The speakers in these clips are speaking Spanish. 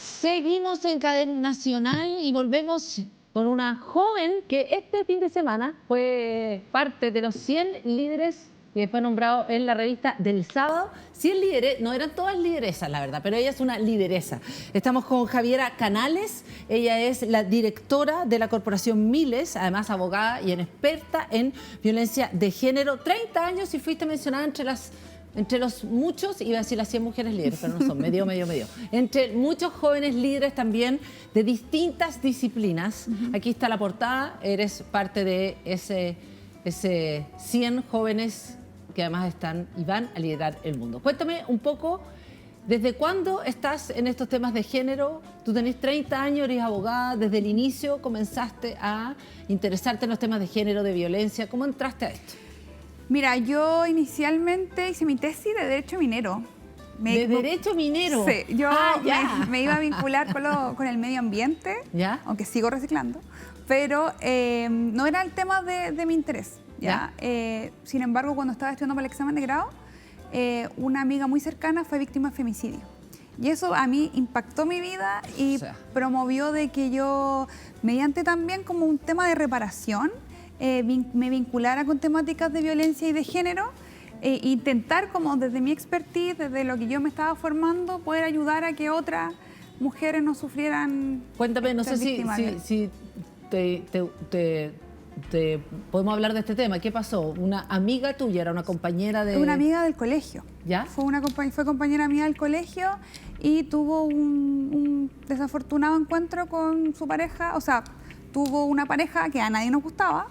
Seguimos en cadena nacional y volvemos con una joven que este fin de semana fue parte de los 100 líderes que fue nombrado en la revista del sábado. 100 líderes, no eran todas lideresas, la verdad, pero ella es una lideresa. Estamos con Javiera Canales, ella es la directora de la Corporación Miles, además abogada y experta en violencia de género. 30 años y fuiste mencionada entre los muchos, iba a decir las 100 mujeres líderes, pero no son, medio. Entre muchos jóvenes líderes también de distintas disciplinas. Aquí está la portada, eres parte de ese 100 jóvenes que además están y van a liderar el mundo. Cuéntame un poco, ¿desde cuándo estás en estos temas de género? Tú tenés 30 años, eres abogada, desde el inicio comenzaste a interesarte en los temas de género, de violencia. ¿Cómo entraste a esto? Mira, yo inicialmente hice mi tesis de Derecho Minero. ¿De Derecho Minero? Sí, yo me iba a vincular con el medio ambiente, ¿ya? Aunque sigo reciclando, pero no era el tema de mi interés. ¿Ya? Sin embargo, cuando estaba estudiando para el examen de grado, una amiga muy cercana fue víctima de femicidio. Y eso a mí impactó mi vida y promovió de que yo, mediante también como un tema de reparación, me vinculara con temáticas de violencia y de género, intentar como desde mi expertise, desde lo que yo me estaba formando, poder ayudar a que otras mujeres no sufrieran. Cuéntame, no sé si podemos hablar de este tema. ¿Ququé pasó? ¿Una amiga tuya, era una compañera de...? Una amiga del colegio. ¿Ya? Fue compañera mía del colegio y tuvo un desafortunado encuentro con su pareja, o sea, tuvo una pareja que a nadie nos gustaba,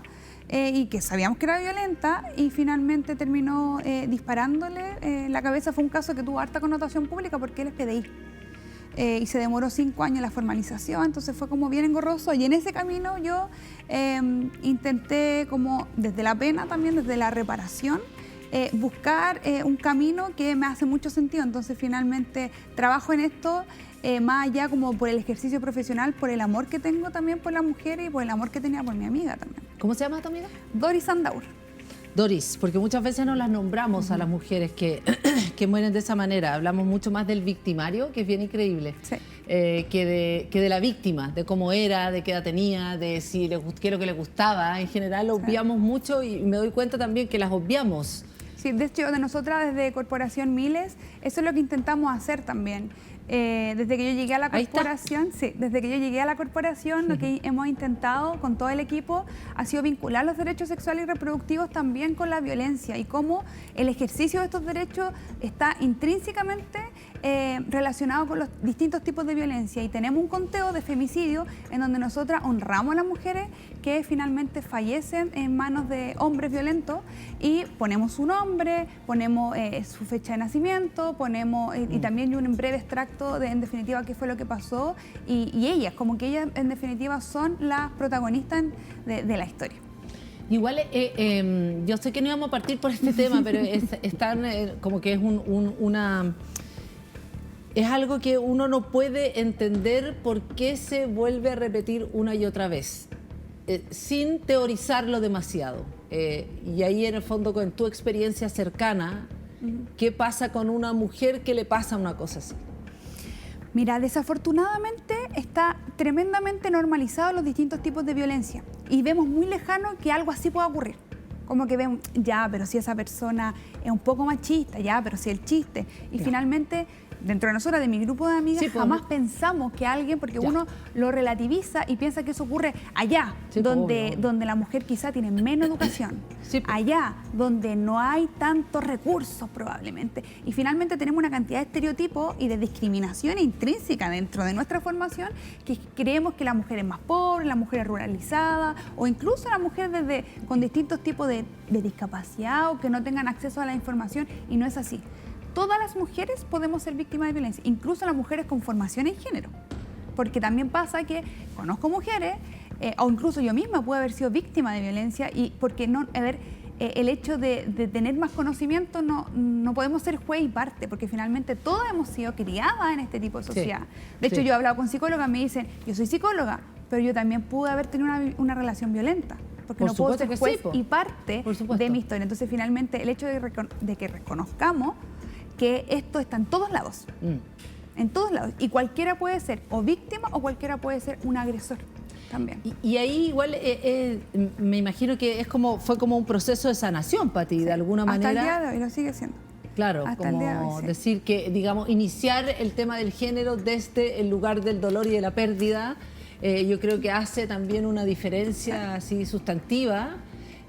y que sabíamos que era violenta y finalmente terminó disparándole en la cabeza. Fue un caso que tuvo harta connotación pública porque él es PDI y se demoró 5 años la formalización, entonces fue como bien engorroso y en ese camino yo intenté como desde la pena también, desde la reparación, buscar un camino que me hace mucho sentido. Entonces finalmente trabajo en esto más allá como por el ejercicio profesional, por el amor que tengo también por la mujer y por el amor que tenía por mi amiga también. ¿Cómo se llama tu amiga? Doris Andaur. Doris, porque muchas veces no las nombramos a las mujeres que mueren de esa manera. Hablamos mucho más del victimario, que es bien increíble, que de la víctima, de cómo era, de qué edad tenía, de si qué es lo que le gustaba. En general lo obviamos mucho y me doy cuenta también que las obviamos. Sí, de hecho, de nosotras desde Corporación Miles, eso es lo que intentamos hacer también. Desde que yo llegué a la corporación, lo que hemos intentado con todo el equipo ha sido vincular los derechos sexuales y reproductivos también con la violencia y cómo el ejercicio de estos derechos está intrínsecamente relacionado con los distintos tipos de violencia. Y tenemos un conteo de femicidios en donde nosotras honramos a las mujeres que finalmente fallecen en manos de hombres violentos y ponemos su nombre, ponemos su fecha de nacimiento, ponemos y también un breve extracto de, en definitiva, qué fue lo que pasó y ellas, como que ellas en definitiva son las protagonistas de la historia. Igual, yo sé que no íbamos a partir por este tema, pero como que es algo que uno no puede entender por qué se vuelve a repetir una y otra vez, sin teorizarlo demasiado. Y ahí en el fondo, con tu experiencia cercana, ¿qué pasa con una mujer que le pasa una cosa así? Mira, desafortunadamente está tremendamente normalizado los distintos tipos de violencia y vemos muy lejano que algo así pueda ocurrir. Como que vemos, ya, pero si esa persona es un poco machista, ya, pero si el chiste. Y finalmente, dentro de nosotras, de mi grupo de amigas, jamás pensamos que alguien, porque uno lo relativiza y piensa que eso ocurre allá, donde la mujer quizá tiene menos educación, allá, donde no hay tantos recursos probablemente. Y finalmente tenemos una cantidad de estereotipos y de discriminación intrínseca dentro de nuestra formación que creemos que la mujer es más pobre, la mujer es ruralizada o incluso la mujer con distintos tipos de discapacidad o que no tengan acceso a la información, y no es así. Todas las mujeres podemos ser víctimas de violencia, incluso las mujeres con formación en género, porque también pasa que conozco mujeres, o incluso yo misma pude haber sido víctima de violencia, y porque no, el hecho de tener más conocimiento no podemos ser juez y parte, porque finalmente todas hemos sido criadas en este tipo de sociedad. De hecho, yo he hablado con psicólogas, me dicen, yo soy psicóloga, pero yo también pude haber tenido una relación violenta, porque no puedo ser juez y parte de mi historia. Entonces, finalmente, el hecho de que reconozcamos que esto está en todos lados. en todos lados. Y cualquiera puede ser o víctima o cualquiera puede ser un agresor también. Y ahí igual me imagino que fue como un proceso de sanación para ti, de alguna manera. Hasta el día de hoy lo sigue siendo. Claro, Hasta el día de hoy, como sí. decir que, digamos, iniciar el tema del género desde el lugar del dolor y de la pérdida, yo creo que hace también una diferencia así sustantiva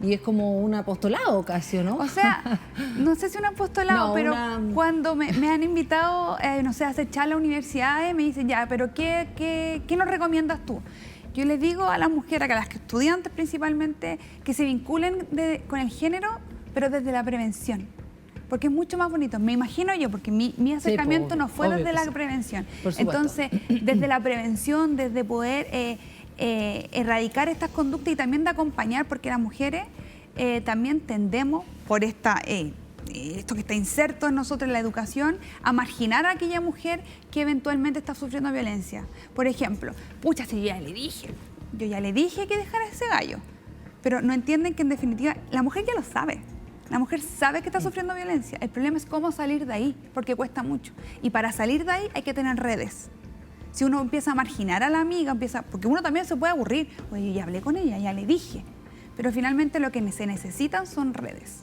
y es como un apostolado casi, ¿no? O sea, no sé si un apostolado, No, pero una... cuando me han invitado, no sé, a hacer charlas a universidades, me dicen, ya, pero ¿qué nos recomiendas tú? Yo les digo a las mujeres, a las estudiantes principalmente, que se vinculen con el género, pero desde la prevención. Porque es mucho más bonito, me imagino yo, porque mi acercamiento no fue desde la prevención. Entonces, desde la prevención, desde poder erradicar estas conductas y también de acompañar, porque las mujeres también tendemos, por esto que está inserto en nosotros en la educación, a marginar a aquella mujer que eventualmente está sufriendo violencia. Por ejemplo, pucha, si yo ya le dije que dejara ese gallo, pero no entienden que en definitiva la mujer ya lo sabe. La mujer sabe que está sufriendo violencia. El problema es cómo salir de ahí, porque cuesta mucho. Y para salir de ahí hay que tener redes. Si uno empieza a marginar a la amiga, porque uno también se puede aburrir. Oye, yo ya hablé con ella, ya le dije. Pero finalmente lo que se necesitan son redes.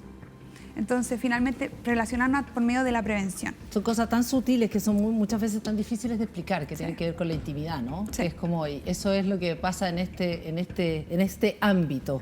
Entonces, finalmente, relacionarnos por medio de la prevención. Son cosas tan sutiles que son muchas veces tan difíciles de explicar, que tienen que ver con la intimidad, ¿no? Sí. Es como, eso es lo que pasa en este ámbito.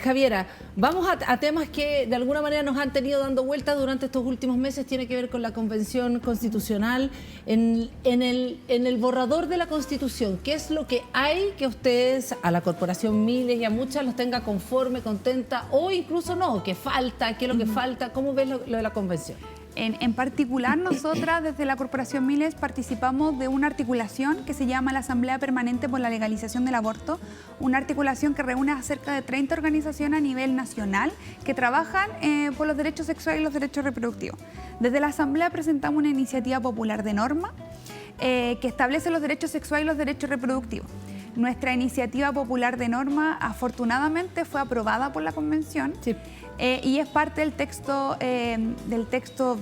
Javiera, vamos a temas que de alguna manera nos han tenido dando vueltas durante estos últimos meses. Tiene que ver con la Convención Constitucional. En el borrador de la Constitución, ¿qué es lo que hay que ustedes, a la Corporación Miles y a muchas, los tenga conforme, contenta o incluso no? ¿Qué falta? ¿Qué es lo que falta? ¿Cómo ves lo de la Convención? En particular, nosotras desde la Corporación Miles participamos de una articulación que se llama la Asamblea Permanente por la Legalización del Aborto, una articulación que reúne a cerca de 30 organizaciones a nivel nacional que trabajan por los derechos sexuales y los derechos reproductivos. Desde la Asamblea presentamos una iniciativa popular de norma que establece los derechos sexuales y los derechos reproductivos. Nuestra iniciativa popular de norma, afortunadamente, fue aprobada por la Convención. Sí. Y es parte del texto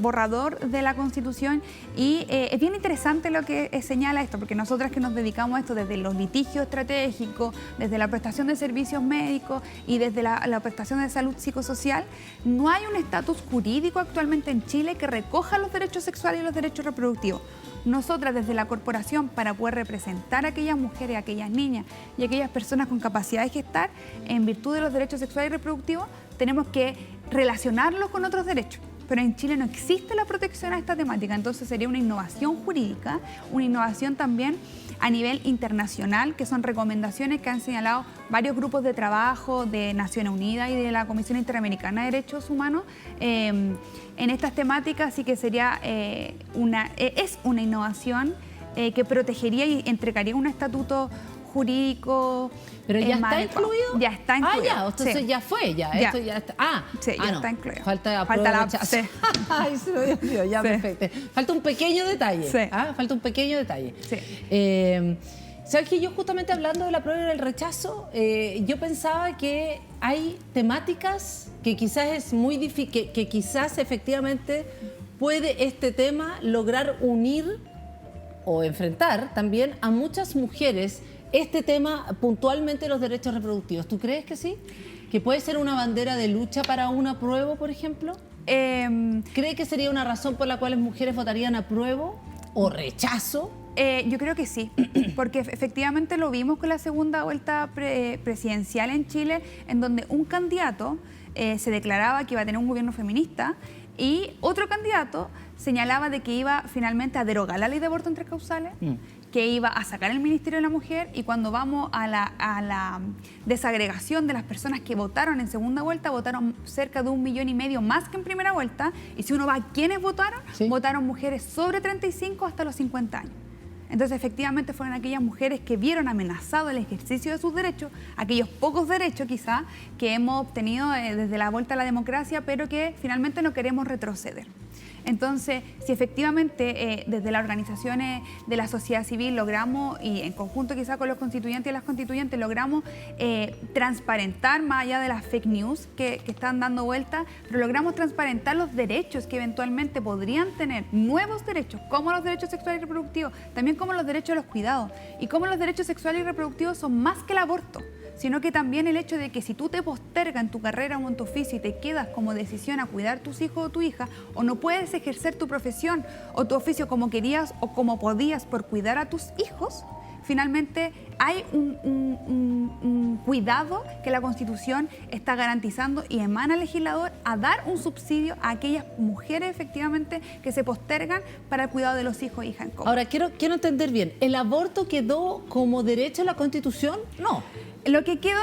borrador de la Constitución y es bien interesante lo que señala esto, porque nosotras que nos dedicamos a esto desde los litigios estratégicos, desde la prestación de servicios médicos y desde la prestación de salud psicosocial, no hay un estatus jurídico actualmente en Chile que recoja los derechos sexuales y los derechos reproductivos. Nosotras desde la corporación, para poder representar a aquellas mujeres, a aquellas niñas y a aquellas personas con capacidad de gestar, en virtud de los derechos sexuales y reproductivos, tenemos que relacionarlos con otros derechos. Pero en Chile no existe la protección a esta temática, entonces sería una innovación jurídica, una innovación también a nivel internacional, que son recomendaciones que han señalado varios grupos de trabajo de Naciones Unidas y de la Comisión Interamericana de Derechos Humanos en estas temáticas, así que sería es una innovación que protegería y entregaría un estatuto jurídico. ¿Pero ya está incluido? Ya está incluido. Ah, ya, entonces sí. Ya fue, ya. Esto ya está. Sí, ya no. está incluido. Falta la sí. Ay, se me dio, ya, sí. Perfecto. Falta un pequeño detalle. Sí. Falta un pequeño detalle. Sí. ¿Sabes que yo justamente hablando de la prueba y del rechazo, yo pensaba que hay temáticas que quizás es muy difícil, que quizás efectivamente puede este tema lograr unir o enfrentar también a muchas mujeres este tema puntualmente los derechos reproductivos. ¿Tú crees que sí? ¿Que puede ser una bandera de lucha para un apruebo, por ejemplo? ¿Cree que sería una razón por la cual las mujeres votarían apruebo o rechazo? Yo creo que sí, porque efectivamente lo vimos con la segunda vuelta presidencial en Chile, en donde un candidato se declaraba que iba a tener un gobierno feminista y otro candidato señalaba de que iba finalmente a derogar la ley de aborto en 3 causales, que iba a sacar el Ministerio de la Mujer, y cuando vamos a la desagregación de las personas que votaron en segunda vuelta, votaron cerca de 1,5 millones más que en primera vuelta, y si uno va a quiénes votaron, sí, votaron mujeres sobre 35 hasta los 50 años. Entonces, efectivamente, fueron aquellas mujeres que vieron amenazado el ejercicio de sus derechos, aquellos pocos derechos quizá que hemos obtenido desde la vuelta a la democracia, pero que finalmente no queremos retroceder. Entonces, si efectivamente desde las organizaciones de la sociedad civil logramos, y en conjunto quizá con los constituyentes y las constituyentes, logramos transparentar, más allá de las fake news que están dando vuelta, pero logramos transparentar los derechos que eventualmente podrían tener, nuevos derechos, como los derechos sexuales y reproductivos, también como los derechos a los cuidados, y como los derechos sexuales y reproductivos son más que el aborto, sino que también el hecho de que si tú te postergas en tu carrera o en tu oficio y te quedas como decisión a cuidar tus hijos o tu hija, o no puedes ejercer tu profesión o tu oficio como querías o como podías por cuidar a tus hijos, finalmente hay un cuidado que la Constitución está garantizando y emana al legislador a dar un subsidio a aquellas mujeres efectivamente que se postergan para el cuidado de los hijos e hijas en común. Ahora, quiero entender bien, ¿el aborto quedó como derecho en la Constitución? No. Lo que quedó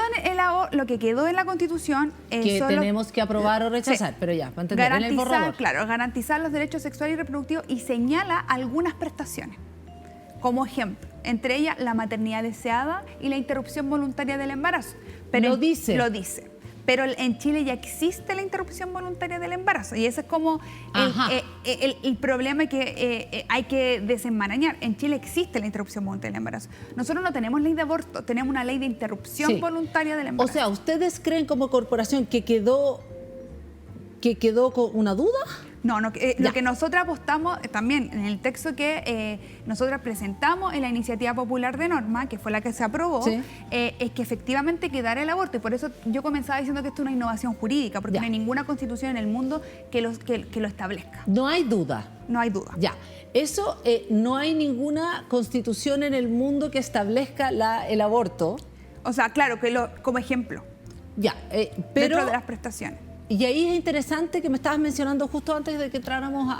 en la Constitución que tenemos que aprobar o rechazar, sí, pero ya, para entender, en el borrador. Claro, garantizar los derechos sexuales y reproductivos, y señala algunas prestaciones. Como ejemplo, entre ellas la maternidad deseada y la interrupción voluntaria del embarazo. Pero lo dice. Lo dice. Pero en Chile ya existe la interrupción voluntaria del embarazo, y ese es como el problema que hay que desenmarañar. En Chile existe la interrupción voluntaria del embarazo. Nosotros no tenemos ley de aborto, tenemos una ley de interrupción voluntaria del embarazo. O sea, ¿ustedes creen como corporación que quedó con una duda? No, lo que nosotros apostamos también en el texto que nosotros presentamos en la iniciativa popular de norma, que fue la que se aprobó, es que efectivamente quedara el aborto. Y por eso yo comenzaba diciendo que esto es una innovación jurídica, porque no hay ninguna constitución en el mundo que lo establezca. No hay duda. No hay duda. Ya. Eso, no hay ninguna constitución en el mundo que establezca el aborto. O sea, claro, como ejemplo. Ya, pero dentro de las prestaciones. Y ahí es interesante que me estabas mencionando justo antes de que entráramos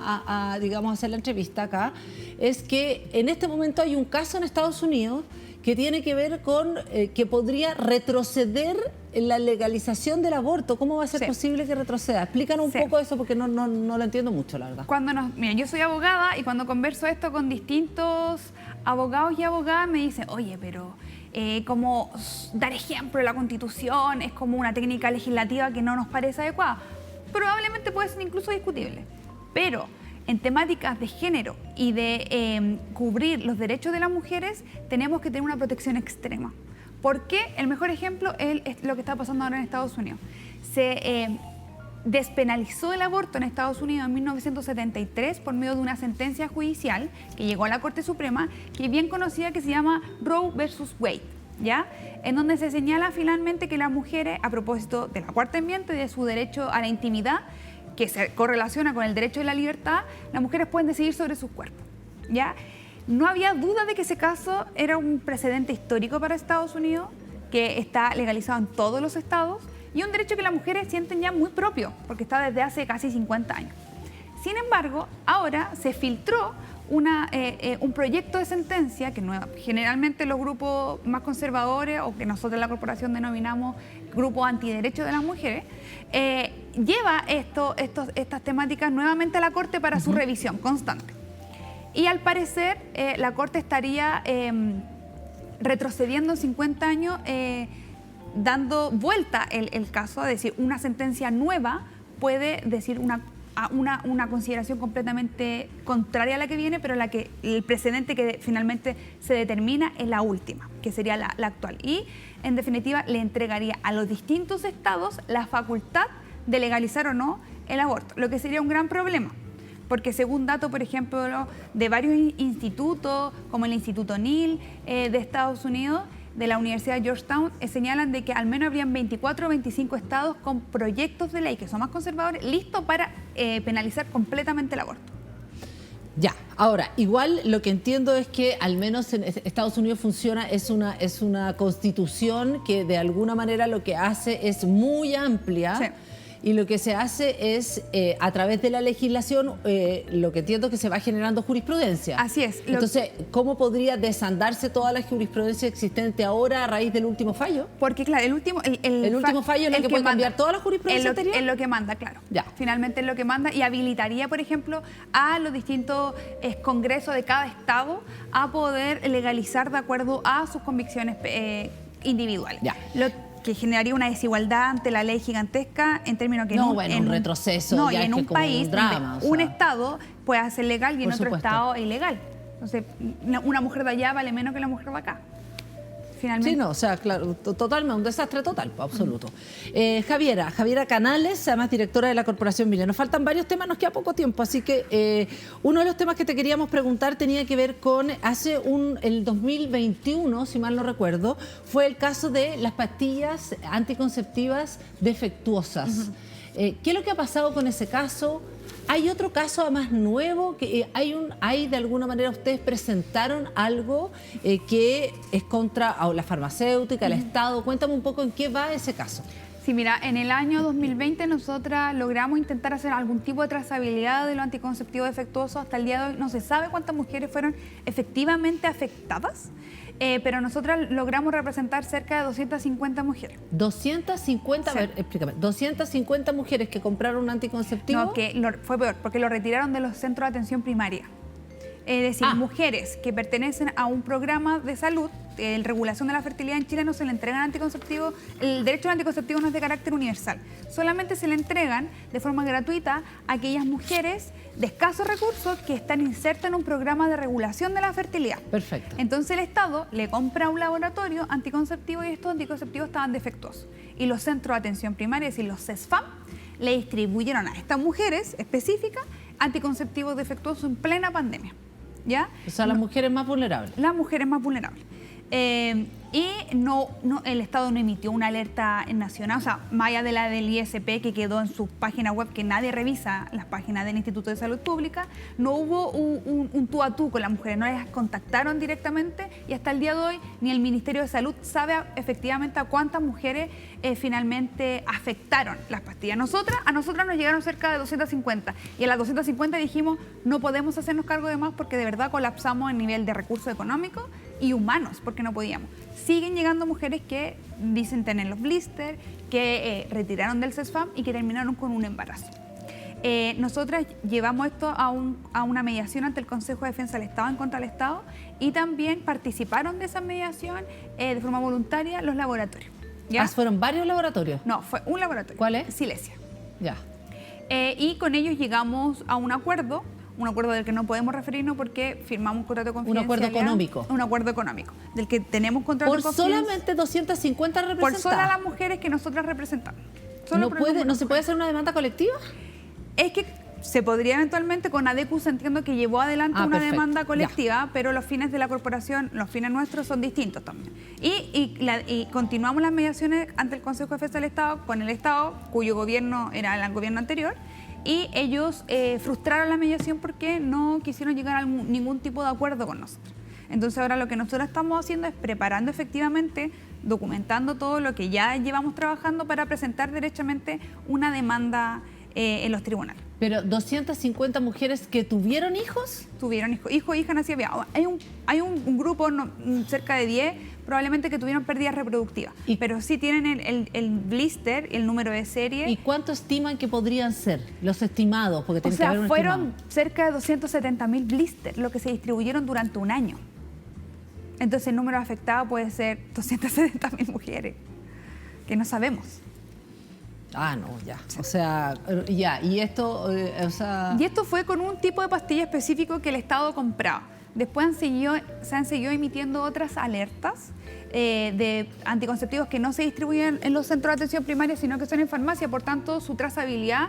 digamos, a hacer la entrevista acá, es que en este momento hay un caso en Estados Unidos que tiene que ver con que podría retroceder en la legalización del aborto. ¿Cómo va a ser posible que retroceda? Explícanos un poco eso, porque no lo entiendo mucho, la verdad. Mira, yo soy abogada, y cuando converso esto con distintos abogados y abogadas me dicen, oye, pero como dar ejemplo de la Constitución es como una técnica legislativa que no nos parece adecuada. Probablemente puede ser incluso discutible, pero en temáticas de género y de cubrir los derechos de las mujeres tenemos que tener una protección extrema. ¿Por qué? El mejor ejemplo es lo que está pasando ahora en Estados Unidos. Se despenalizó el aborto en Estados Unidos en 1973 por medio de una sentencia judicial que llegó a la Corte Suprema, que es bien conocida, que se llama Roe versus Wade, ¿ya? En donde se señala finalmente que las mujeres, a propósito de la cuarta enmienda y de su derecho a la intimidad, que se correlaciona con el derecho de la libertad, las mujeres pueden decidir sobre sus cuerpos, ¿ya? No había duda de que ese caso era un precedente histórico para Estados Unidos, que está legalizado en todos los estados, y un derecho que las mujeres sienten ya muy propio, porque está desde hace casi 50 años. Sin embargo, ahora se filtró un proyecto de sentencia que generalmente los grupos más conservadores, o que nosotros en la corporación denominamos grupo antiderechos de las mujeres, lleva estas temáticas nuevamente a la Corte para su revisión constante. Y al parecer la Corte estaría retrocediendo 50 años, dando vuelta el caso, es decir, una sentencia nueva puede decir una consideración completamente contraria a la que viene, pero el precedente que finalmente se determina es la última, que sería la actual. Y, en definitiva, le entregaría a los distintos estados la facultad de legalizar o no el aborto, lo que sería un gran problema. Porque según datos, por ejemplo, de varios institutos, como el Instituto Neal de Estados Unidos, de la Universidad de Georgetown, señalan de que al menos habrían 24 o 25 estados con proyectos de ley que son más conservadores, listos para penalizar completamente el aborto. Ya, ahora, igual lo que entiendo es que al menos en Estados Unidos funciona, es una constitución que de alguna manera lo que hace es muy amplia. Sí. y lo que se hace es, a través de la legislación, lo que entiendo que se va generando jurisprudencia. Así es. Entonces, ¿cómo podría desandarse toda la jurisprudencia existente ahora a raíz del último fallo? Porque, claro, el último fallo es lo que puede cambiar toda la jurisprudencia anterior. Es lo que manda, claro. Ya. Finalmente es lo que manda y habilitaría, por ejemplo, a los distintos congresos de cada estado a poder legalizar de acuerdo a sus convicciones individuales. Ya. Lo que generaría una desigualdad ante la ley gigantesca en términos que un retroceso. No, ya y en es un como país un drama, donde un estado puede hacer legal y en Por otro supuesto. estado es ilegal. Entonces, una mujer de allá vale menos que la mujer de acá. Finalmente. Sí, no, o sea, claro, totalmente, un desastre total, absoluto. Javiera Canales, además directora de la Corporación Mille. Nos faltan varios temas, nos queda poco tiempo, así que uno de los temas que te queríamos preguntar tenía que ver con, el 2021, si mal no recuerdo, fue el caso de las pastillas anticonceptivas defectuosas. ¿Qué es lo que ha pasado con ese caso? ¿Hay otro caso además nuevo? Que hay de alguna manera ustedes presentaron algo que es contra la farmacéutica, el Estado. Cuéntame un poco en qué va ese caso. Sí, mira, en el año 2020 nosotras logramos intentar hacer algún tipo de trazabilidad de los anticonceptivos defectuosos. Hasta el día de hoy no se sabe cuántas mujeres fueron efectivamente afectadas, pero nosotras logramos representar cerca de 250 mujeres. 250, Sí. A ver, explícame, 250 mujeres que compraron un anticonceptivo. No, fue peor, porque lo retiraron de los centros de atención primaria. Es decir, mujeres que pertenecen a un programa de salud, regulación de la fertilidad en Chile, no se le entregan anticonceptivos. El derecho al anticonceptivo no es de carácter universal. Solamente se le entregan de forma gratuita a aquellas mujeres de escasos recursos que están insertas en un programa de regulación de la fertilidad. Perfecto. Entonces el Estado le compra a un laboratorio anticonceptivo y estos anticonceptivos estaban defectuosos. Y los centros de atención primaria, es decir, los CESFAM, le distribuyeron a estas mujeres específicas anticonceptivos defectuosos en plena pandemia. ¿Ya? O sea, las mujeres más vulnerables. Las mujeres más vulnerables. Y el Estado no emitió una alerta nacional, o sea, más allá de la del ISP que quedó en su página web, que nadie revisa las páginas del Instituto de Salud Pública, no hubo un tú a tú con las mujeres, no las contactaron directamente y hasta el día de hoy ni el Ministerio de Salud sabe efectivamente a cuántas mujeres finalmente afectaron las pastillas. A nosotras nos llegaron cerca de 250 y a las 250 dijimos no podemos hacernos cargo de más porque de verdad colapsamos en nivel de recursos económicos y humanos porque no podíamos. Siguen llegando mujeres que dicen tener los blisters, que retiraron del CESFAM y que terminaron con un embarazo. Nosotras llevamos esto a una mediación ante el Consejo de Defensa del Estado en contra del Estado y también participaron de esa mediación de forma voluntaria los laboratorios. ¿Ya? ¿Fueron varios laboratorios? No, fue un laboratorio. ¿Cuál es? Silesia. Ya. Y con ellos llegamos a un acuerdo del que no podemos referirnos porque firmamos un contrato de confidencialidad. Un acuerdo económico. Un acuerdo económico, del que tenemos contrato de ¿Por confidencialidad. solamente 250 representadas? Por solas las mujeres que nosotras representamos. ¿No se puede hacer una demanda colectiva? Es que se podría eventualmente, con ADECUS entiendo que llevó adelante una perfecto. demanda colectiva, pero los fines de la corporación, los fines nuestros son distintos también. Y continuamos las mediaciones ante el Consejo de Defensa del Estado con el Estado, cuyo gobierno era el gobierno anterior, y ellos frustraron la mediación porque no quisieron llegar a ningún tipo de acuerdo con nosotros. Entonces ahora lo que nosotros estamos haciendo es preparando efectivamente, documentando todo lo que ya llevamos trabajando para presentar derechamente una demanda en los tribunales. Pero 250 mujeres que tuvieron hijos. Tuvieron hijo, hija, nacida, viada. Hay un grupo, cerca de 10, probablemente que tuvieron pérdidas reproductivas. Pero sí tienen el blister, el número de serie. ¿Y cuánto estiman que podrían ser los estimados? Porque tiene o sea, que haber un fueron estimado. cerca de 270.000 blisters, lo que se distribuyeron durante un año. Entonces el número afectado puede ser 270.000 mujeres, que no sabemos. Ah, no, ya. O sea, ya. Y esto, Y esto fue con un tipo de pastilla específico que el Estado compraba. Después se han seguido emitiendo otras alertas de anticonceptivos que no se distribuyen en los centros de atención primaria, sino que son en farmacia. Por tanto, su trazabilidad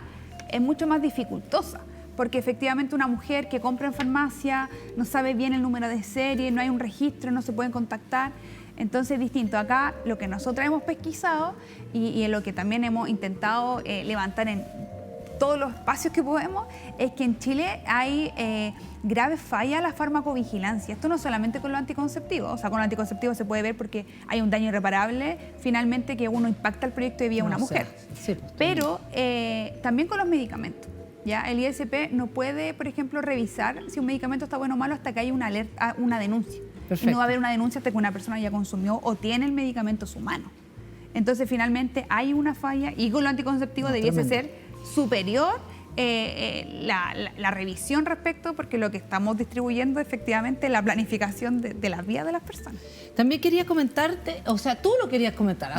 es mucho más dificultosa. Porque efectivamente una mujer que compra en farmacia no sabe bien el número de serie, no hay un registro, no se pueden contactar. Entonces es distinto. Acá lo que nosotros hemos pesquisado y en lo que también hemos intentado levantar todos los espacios que podemos, es que en Chile hay graves fallas a la farmacovigilancia. Esto no solamente con los anticonceptivos, o sea, con los anticonceptivos se puede ver porque hay un daño irreparable, finalmente, que uno impacta el proyecto de vida de una mujer. Sí, pero también con los medicamentos. ¿Ya? El ISP no puede, por ejemplo, revisar si un medicamento está bueno o malo hasta que haya una alerta, una denuncia. Perfecto. Y no va a haber una denuncia hasta que una persona ya consumió o tiene el medicamento en su mano. Entonces, finalmente, hay una falla y con lo anticonceptivo debiese ser superior la revisión respecto, porque lo que estamos distribuyendo efectivamente es la planificación de las vidas de las personas. También quería comentarte, o sea, tú lo querías comentar.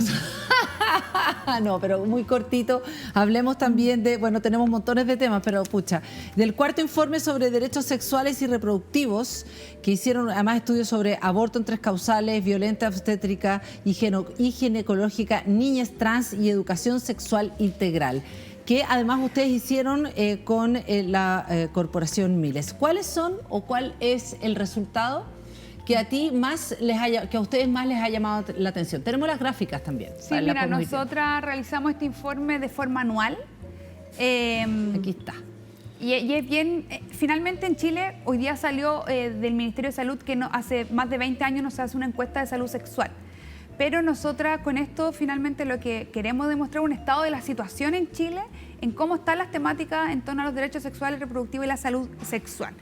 No, pero muy cortito. Hablemos también de, bueno, tenemos montones de temas, pero pucha, del cuarto informe sobre derechos sexuales y reproductivos, que hicieron además estudios sobre aborto en 3 causales, violencia obstétrica y ginecológica, niñas trans y educación sexual integral, que además ustedes hicieron con la Corporación Miles. ¿Cuáles son o cuál es el resultado que a ustedes más les ha llamado la atención? Tenemos las gráficas también. Sí, mira, nosotras realizamos este informe de forma anual. Aquí está. Y es bien, finalmente en Chile hoy día salió del Ministerio de Salud que hace más de 20 años no se hace una encuesta de salud sexual. Pero nosotras con esto finalmente lo que queremos demostrar es un estado de la situación en Chile, en cómo están las temáticas en torno a los derechos sexuales, reproductivos y la salud sexual.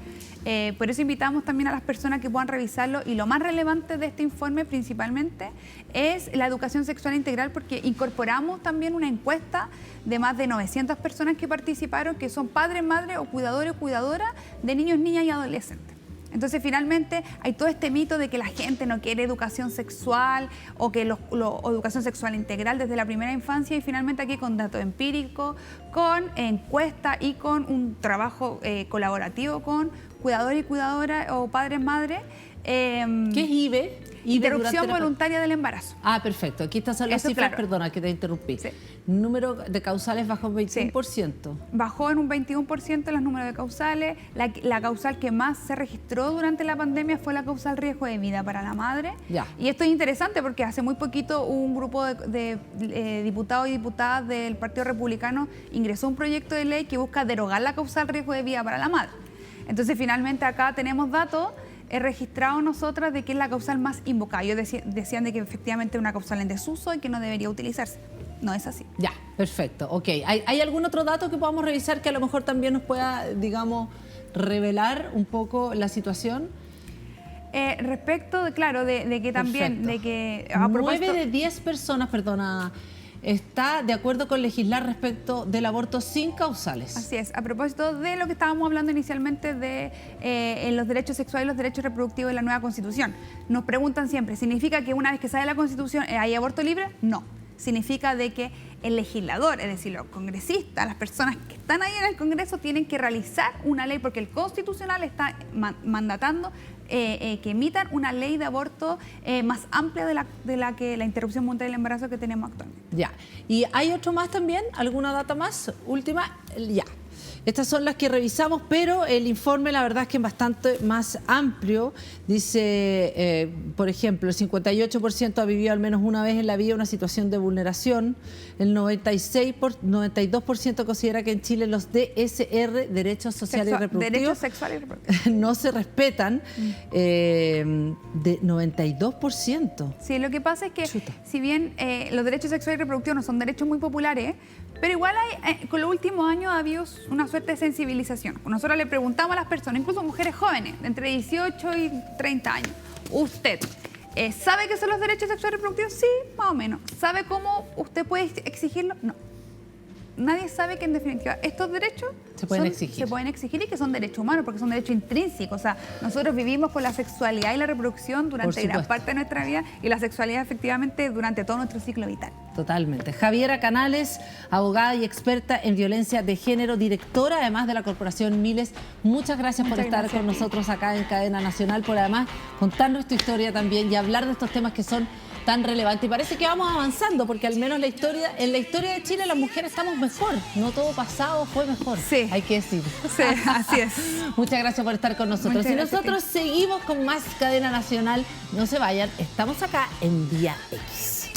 Por eso invitamos también a las personas que puedan revisarlo, y lo más relevante de este informe principalmente es la educación sexual integral, porque incorporamos también una encuesta de más de 900 personas que participaron, que son padres, madres o cuidadores o cuidadoras de niños, niñas y adolescentes. Entonces, finalmente, hay todo este mito de que la gente no quiere educación sexual o que o educación sexual integral desde la primera infancia, y finalmente aquí con datos empíricos, con encuesta y con un trabajo colaborativo con cuidadores y cuidadoras o padres, madres. ¿Qué es IVE? Interrupción voluntaria del embarazo. Ah, perfecto. Aquí están las Eso, cifras, claro. Perdona que te interrumpí. Sí. Número de causales bajó un 21%. Sí. Bajó en un 21% los números de causales. La causal que más se registró durante la pandemia fue la causal riesgo de vida para la madre. Ya. Y esto es interesante porque hace muy poquito un grupo de diputados y diputadas del Partido Republicano ingresó un proyecto de ley que busca derogar la causal riesgo de vida para la madre. Entonces, finalmente acá tenemos datos registrado nosotras de que es la causal más invocada. Ellos decían de que efectivamente es una causal en desuso y que no debería utilizarse. No es así. Ya, perfecto. Ok. ¿Hay algún otro dato que podamos revisar que a lo mejor también nos pueda, digamos, revelar un poco la situación? Respecto, claro, de que también, Perfecto. de que... 9 de 10 personas, perdona, está de acuerdo con legislar respecto del aborto sin causales. Así es. A propósito de lo que estábamos hablando inicialmente de los derechos sexuales y los derechos reproductivos de la nueva Constitución. Nos preguntan siempre, ¿significa que una vez que sale la Constitución hay aborto libre? No. Significa de que el legislador, es decir, los congresistas, las personas que están ahí en el Congreso tienen que realizar una ley, porque el Constitucional está mandatando que emitan una ley de aborto más amplia de la que la interrupción voluntaria del embarazo que tenemos actualmente. Ya. ¿Y hay otro más también? ¿Alguna data más? Última. Ya. Estas son las que revisamos, pero el informe la verdad es que es bastante más amplio. Dice, por ejemplo, el 58% ha vivido al menos una vez en la vida una situación de vulneración. El 92% considera que en Chile los DSR, Derechos Sociales y Reproductivos, Derechos sexuales y reproductivos, no se respetan. De 92%. Sí, lo que pasa es que Chuta. si bien los derechos sexuales y reproductivos no son derechos muy populares, pero igual con los últimos años ha habido una suerte de sensibilización. Nosotros le preguntamos a las personas, incluso mujeres jóvenes, de entre 18 y 30 años, ¿usted sabe qué son los derechos sexuales y reproductivos? Sí, más o menos. ¿Sabe cómo usted puede exigirlo? No. Nadie sabe que en definitiva estos derechos se pueden exigir y que son derechos humanos, porque son derechos intrínsecos. O sea, nosotros vivimos con la sexualidad y la reproducción durante gran parte de nuestra vida, y la sexualidad efectivamente durante todo nuestro ciclo vital. Totalmente. Javiera Canales, abogada y experta en violencia de género, directora además de la Corporación Miles. Muchas gracias por estar con nosotros acá en Cadena Nacional, por además contarnos tu historia también y hablar de estos temas que son tan relevante, y parece que vamos avanzando, porque al menos en la historia de Chile las mujeres estamos mejor, no todo pasado fue mejor, sí, hay que decir. Sí, así es. Muchas gracias por estar con nosotros. Y nosotros seguimos con más Cadena Nacional, no se vayan, estamos acá en Día X.